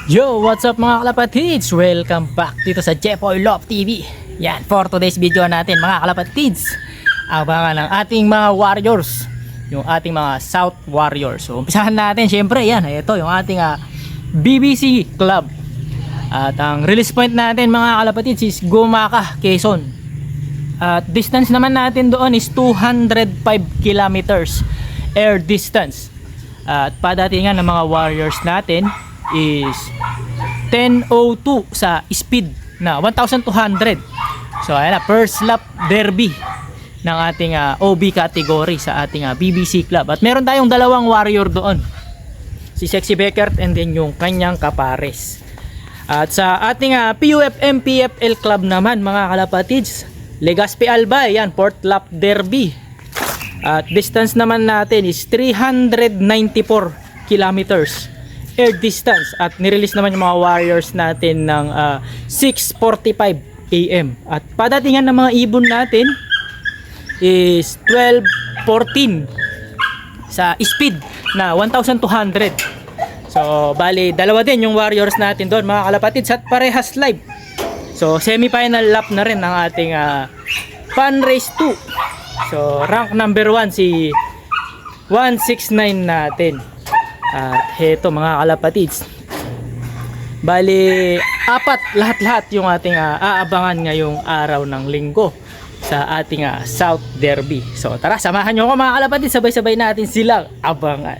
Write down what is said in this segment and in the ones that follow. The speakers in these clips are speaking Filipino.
Yo, what's up mga kalapatids? Welcome back dito sa Jepoy Love TV. Yan, for today's video natin mga kalapatids, abangan ng ating mga warriors, yung ating mga South Warriors. So umpisahan natin, syempre yan, ito yung ating BBC Club. At ang release point natin mga kalapatids is Gumaka, Quezon. At distance naman natin doon is 205 kilometers air distance. At padatingan ng mga warriors natin is 10:02 sa speed na 1,200. So ayan na, first lap derby ng ating OB category sa ating BBC Club. At meron tayong dalawang warrior doon, si Sexy Beckert and then yung kanyang kapares. At sa ating PUFM PFL Club naman mga kalapatids, Legazpi Albay, yan, fourth lap derby. At distance naman natin is 394 kilometers air distance. At nirelease naman yung mga warriors natin ng 6:45 AM. At padatingan ng mga ibon natin is 12:14 sa speed na 1,200. So bali dalawa din yung warriors natin doon mga kalapatids at parehas live. So semi-final lap na rin ng ating Fun Race 2. So rank number 1 si 169 natin. At heto mga kalapatids, bali apat lahat-lahat yung ating aabangan ngayong araw ng linggo sa ating South Derby. So tara, samahan nyo ako mga kalapatids, sabay-sabay natin silang abangan.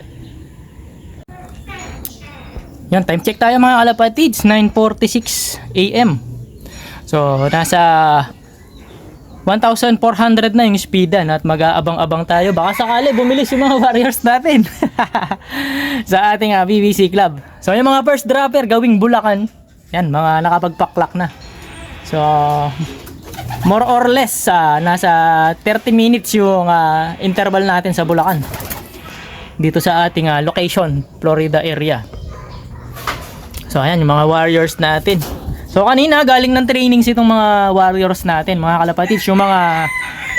Yan, time check tayo mga kalapatids, 9:46 AM. So nasa 1,400 na yung speedan at mag-aabang-abang tayo. Baka sakali bumilis yung mga warriors natin sa ating BBC Club. So yung mga first dropper gawing Bulacan, yan, mga nakapagpaklak na. So more or less nasa 30 minutes yung interval natin sa Bulacan, dito sa ating location, Florida area. So ayan yung mga warriors natin. So kanina galing ng trainings itong mga warriors natin mga kalapatids, yung mga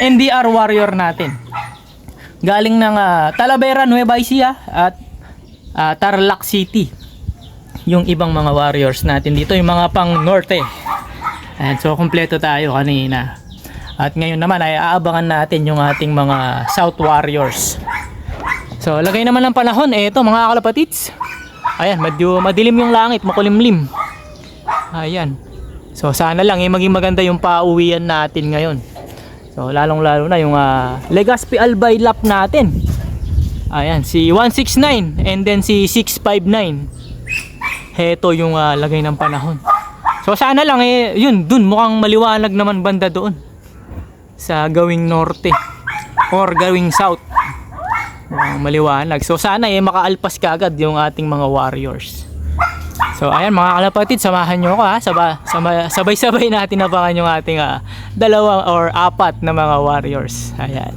NDR warrior natin. Galing ng Talavera, Nueva Ecija at Tarlac City. Yung ibang mga warriors natin dito, yung mga pang norte. And so kompleto tayo kanina. At ngayon naman ay aabangan natin yung ating mga South Warriors. So lagay naman ng panahon, eto mga kalapatids. Ayan, medyo madilim yung langit, makulimlim. Ayan. So sana lang maging maganda yung pauwian natin ngayon. So lalong lalo na yung Legazpi Albay lap natin. Ayan, si 169 and then si 659. Heto yung lagay ng panahon. So sana lang yun, dun mukhang maliwanag naman banda doon sa gawing norte or gawing south. Mukhang maliwanag. So sana makaalpas kagad yung ating mga warriors. So ayan mga kalapatid, samahan nyo ako sabay-sabay natin abangan yung ating dalawang or apat na mga warriors. Ayan.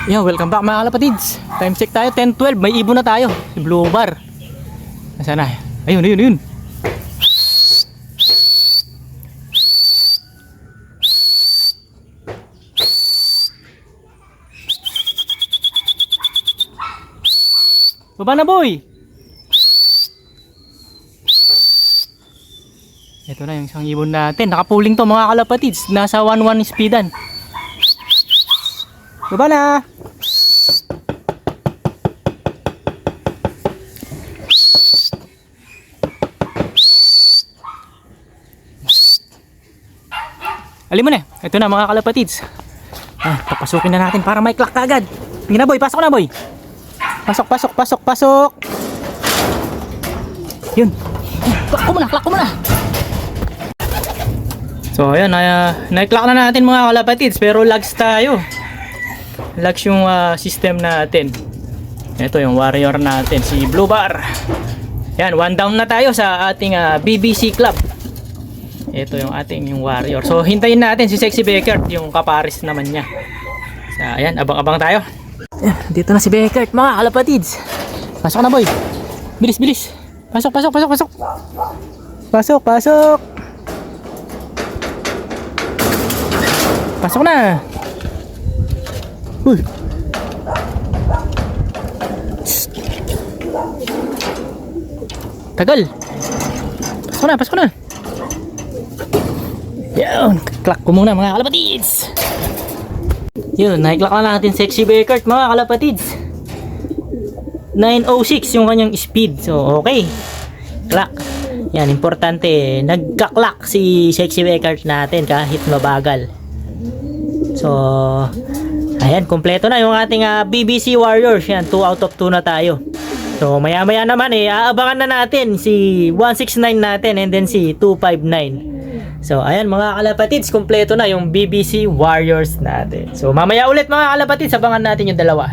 Yo, welcome back mga kalapatids. Time check tayo, 10:12, may ibon na tayo, si Blue Bar. Nasaan na? Ayun. Baba na boy. Ito na yung isang ibon natin. Nakapuling to mga kalapatids. Nasa 1-1 speedan. Baba na! Alin mo na. Ito na mga kalapatids. Papasukin na natin para may clock agad. Sige na boy, pasok na boy. Pasok. Yun. Klak ko muna. So ayan, na-clock na natin mga kalapatids, pero lags tayo. Lags yung system natin. Ito yung warrior natin, si Blue Bar. Yan, one down na tayo sa ating BBC Club. Ito yung ating warrior. So hintayin natin si Sexy Beckert, yung kapares naman niya. So ayan, abang-abang tayo. Ayan, dito na si Beckert mga kalapatids. Pasok na boy. Bilis. Pasok. Pasok na. Uy. Tagal. Pasko na. Yun, clock ko muna mga kalapatids. Yun, na-clock na natin Sexy Beckert mga kalapatids. 906 yung kanyang speed. So, okay. Clock. Yan, importante. Nagka-clock si Sexy Beckert natin kahit mabagal. So, ayan, kompleto na yung ating BBC Warriors. Yan, 2 out of 2 na tayo. So, maya-maya naman aabangan na natin si 169 natin and then si 259. So, ayan mga kalapatids, kompleto na yung BBC Warriors natin. So, mamaya ulit mga kalapatids, abangan natin yung dalawa.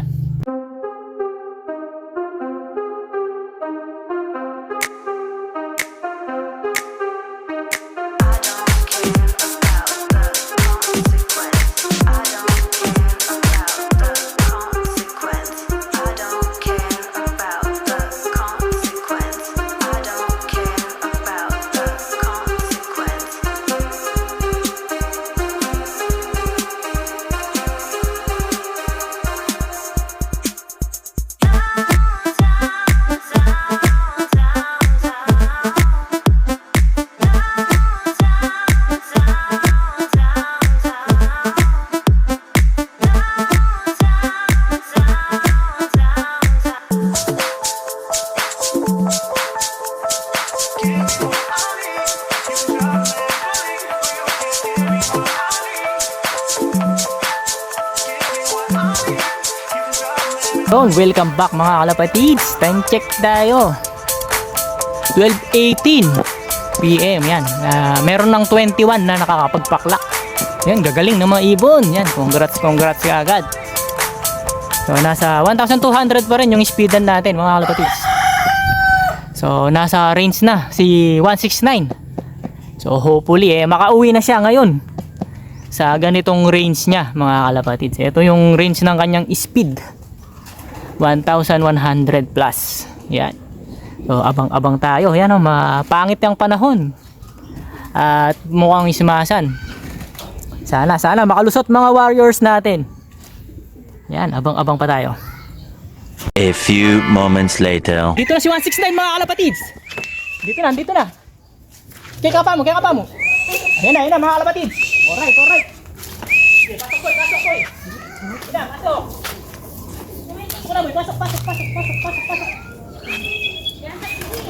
So, welcome back mga kalapatids. Time check tayo. 12:18 PM yan. Meron ng 21 na nakakapagpaklak. Yan, gagaling ng mga ibon. Yan, congrats ka agad. So, nasa 1,200 pa rin yung speedan natin mga kalapatids. So, nasa range na si 169. So, hopefully makauwi na siya ngayon sa ganitong range niya mga kalapatids. Ito yung range ng kanyang speed. 1,100 plus. Yan. So, abang-abang tayo. Yan o, mapangit yung panahon. At mukhang ismasan. Sana makalusot mga Warriors natin. Yan, abang-abang pa tayo. A few moments later. Dito na si 169 mga kalapatids. Dito na. Kaya kapa mo. Ayan na mga kalapatids. Alright. Okay, pasok boy. Ayan, pasok. Pasok.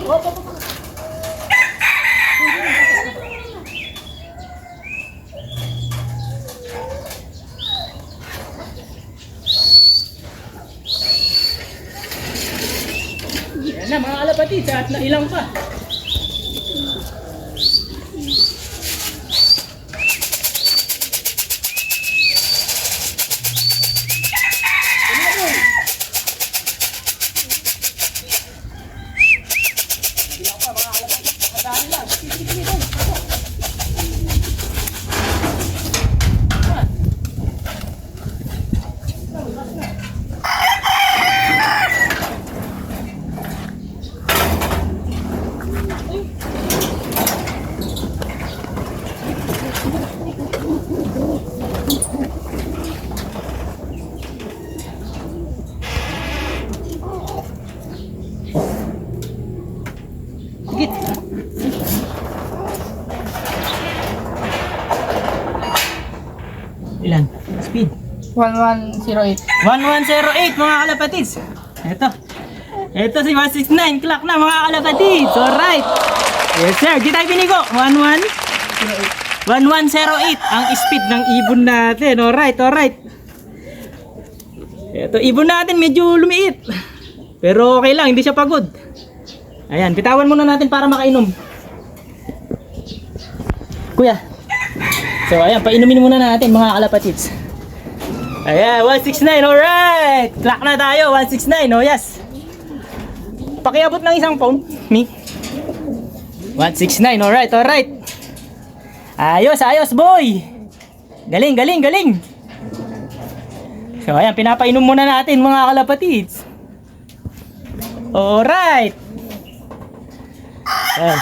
Hop. Yan na mga kalapatids, at nailang pa. Ilan? Speed? 1108. 1108 mga kalapatids. Ito si 169. Clock na mga kalapatids. Alright. Yes sir. Di tayo binigo. 1108 ang speed ng ibon natin. Alright. Ito ibon natin medyo lumiit. Pero okay lang. Hindi siya pagod. Ayan. Bitawan muna natin para makainom. Kuya. So ayan, painumin muna natin mga kalapatids. Ayan, 169, alright! Clock na tayo, 169, oh yes! Pakiabot ng isang phone, me. 169, alright! Ayos boy! Galing! So ayan, pinapainom muna natin mga kalapatids. Alright! Ayan.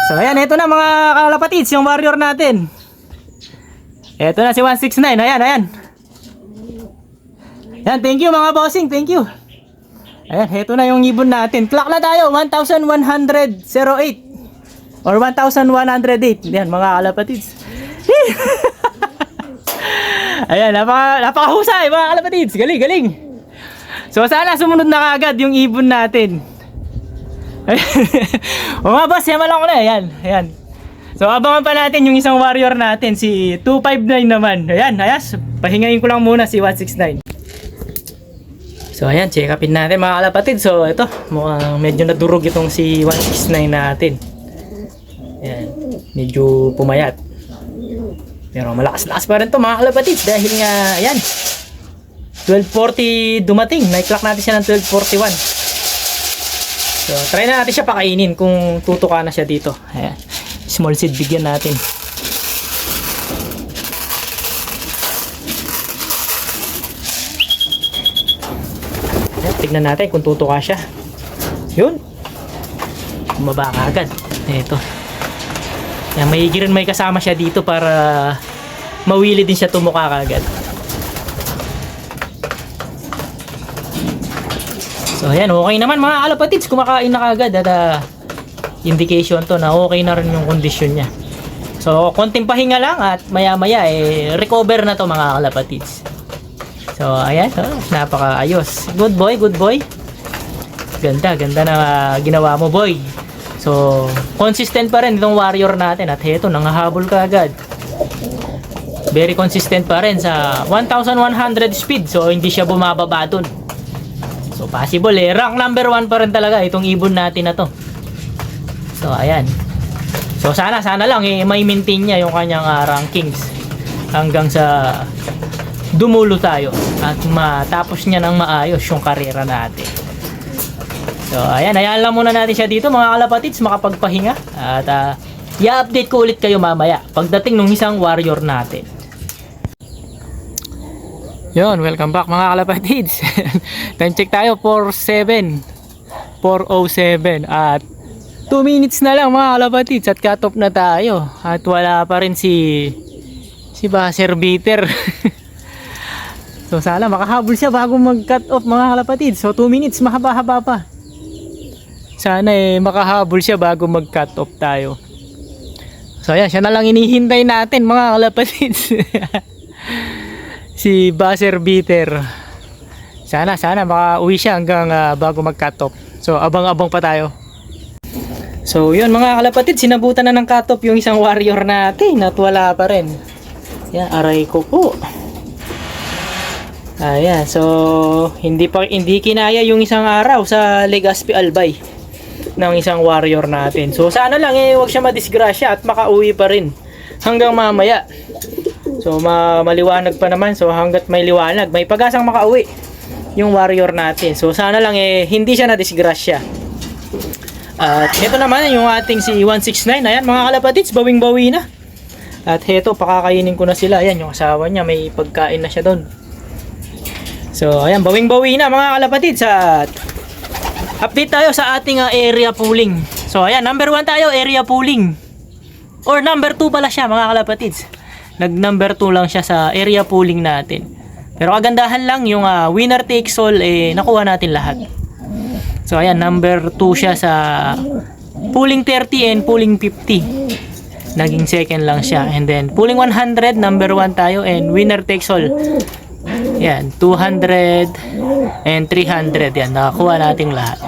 So ayan, ito na mga kalapatids, yung warrior natin. Ito na si 169. Ayan. Yan, thank you mga bossing. Thank you. Ayan, heto na yung ibon natin. Clock na tayo, 1,108 or 1,108. Yan, mga kalapatids. Ayan, napakahusay mga kalapatids. Galing, galing. So sana sumunod na kaagad yung ibon natin. O nga boss, yaman ako na. Ayan, ayan. So abangan pa natin yung isang warrior natin, si 259 naman. Ayan, ayas. Pahingayin ko lang muna si 169. So ayan, check upin natin mga kalapatid. So ito, mukhang medyo nadurog itong si 169 natin. Ayan, medyo pumayat. Pero malakas-lakas pa rin to mga kalapatid. Dahil nga, ayan, 12:40 dumating. Nai-clock natin siya ng 12:41. So try na natin siya pakainin kung tutuka na siya dito. Ayan, small seed bigyan natin. Tignan natin kung tutuka siya. Yun. Bumaba ka agad. Ito. Yan, may kasama siya dito para mawili din siya tumuka agad. So ayan, okay naman mga kalapatids. Kumakain na agad at indication to na okay na rin yung kondisyon niya. So konting pahinga lang at maya maya recover na to mga kalapatids. So, ayan. Napakaayos. Good boy, good boy. Ganda, ganda na ginawa mo, boy. So, consistent pa rin itong warrior natin. At heto, nangahabol ka agad. Very consistent pa rin sa 1,100 speed. So, hindi siya bumababa dun. So, possible rank number 1 pa rin talaga itong ibon natin na to. So, ayan. So, sana lang may maintain niya yung kanyang rankings. Hanggang sa dumulo tayo at matapos niya ng maayos yung karera natin. So ayan, hayaan lang muna natin siya dito mga kalapatids, makapagpahinga at i-update ko ulit kayo mamaya pagdating ng isang warrior natin. Yun, welcome back mga kalapatids. Time check tayo, 4:07 at 2 minutes na lang mga kalapatids at cut off na tayo at wala pa rin si buzzer beater. So sana makahabol siya bago mag-cut off mga kalapatid. So 2 minutes, mahaba-haba pa. Sana makahabol siya bago mag-cut off tayo. So ayan, siya na lang inihintay natin mga kalapatid. Si buzzer beater. Sana makauwi siya hanggang bago mag-cut off. So abang-abang pa tayo. So yun mga kalapatid, sinabutan na ng cut off yung isang warrior natin at wala pa rin. Yan, aray ko po. Ayan, so hindi kinaya yung isang araw sa Legazpi Albay ng isang warrior natin. So sana lang wag siya madisgrasya at makauwi pa rin hanggang mamaya. So maliwanag pa naman. So hanggat may liwanag, may pag-asang makauwi yung warrior natin. So sana lang hindi siya nadisgrasya. At ito naman yung ating si 169. Ayan mga kalapatids, bawing-bawi na. At heto, pakakainin ko na sila. Ayan yung asawa niya, may pagkain na siya doon. So, ayan, bawing-bawi na mga kalapatids. At update tayo sa ating area pooling. So, ayan, number 1 tayo, area pooling. Or number 2 pala siya mga kalapatids. Nag-number 2 lang siya sa area pooling natin. Pero kagandahan lang, yung winner takes all, nakuha natin lahat. So, ayan, number 2 siya sa pooling 30 and pooling 50. Naging second lang siya. And then, pooling 100, number 1 tayo. And winner takes all. Yan, 200 and 300. Yan, nakakuha natin lahat.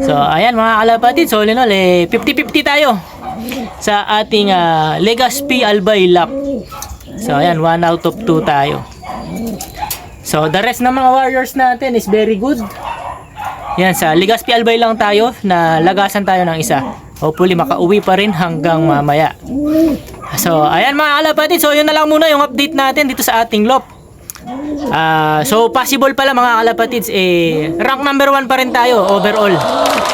So, ayan mga kalapatid. So, all in all, 50-50 tayo sa ating Legazpi Albay lap. So, ayan, 1 out of 2 tayo. So, the rest ng mga warriors natin is very good. Yan, sa Legazpi Albay lang tayo na lagasan tayo ng isa. Hopefully, makauwi pa rin hanggang mamaya. So, ayan mga kalapatid. So, yun na lang muna yung update natin dito sa ating lop. So possible pala mga kalapatids rank number 1 pa rin tayo overall,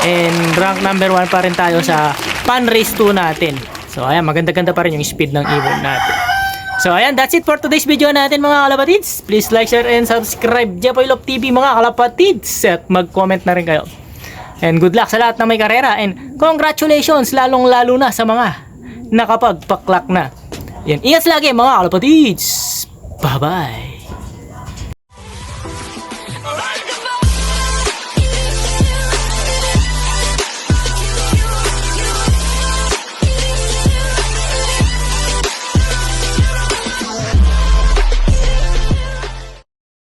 and rank number 1 pa rin tayo sa Pan Race 2 natin. So ayan, maganda-ganda pa rin yung speed ng ibon natin. So ayan, that's it for today's video natin mga kalapatids. Please like, share, and subscribe Jepoy Lop TV mga kalapatids, at mag-comment na rin kayo. And good luck sa lahat na may karera, and congratulations lalong lalo na sa mga nakapagpaklak na. Yan, ingat lagi mga kalapatids. Bye bye.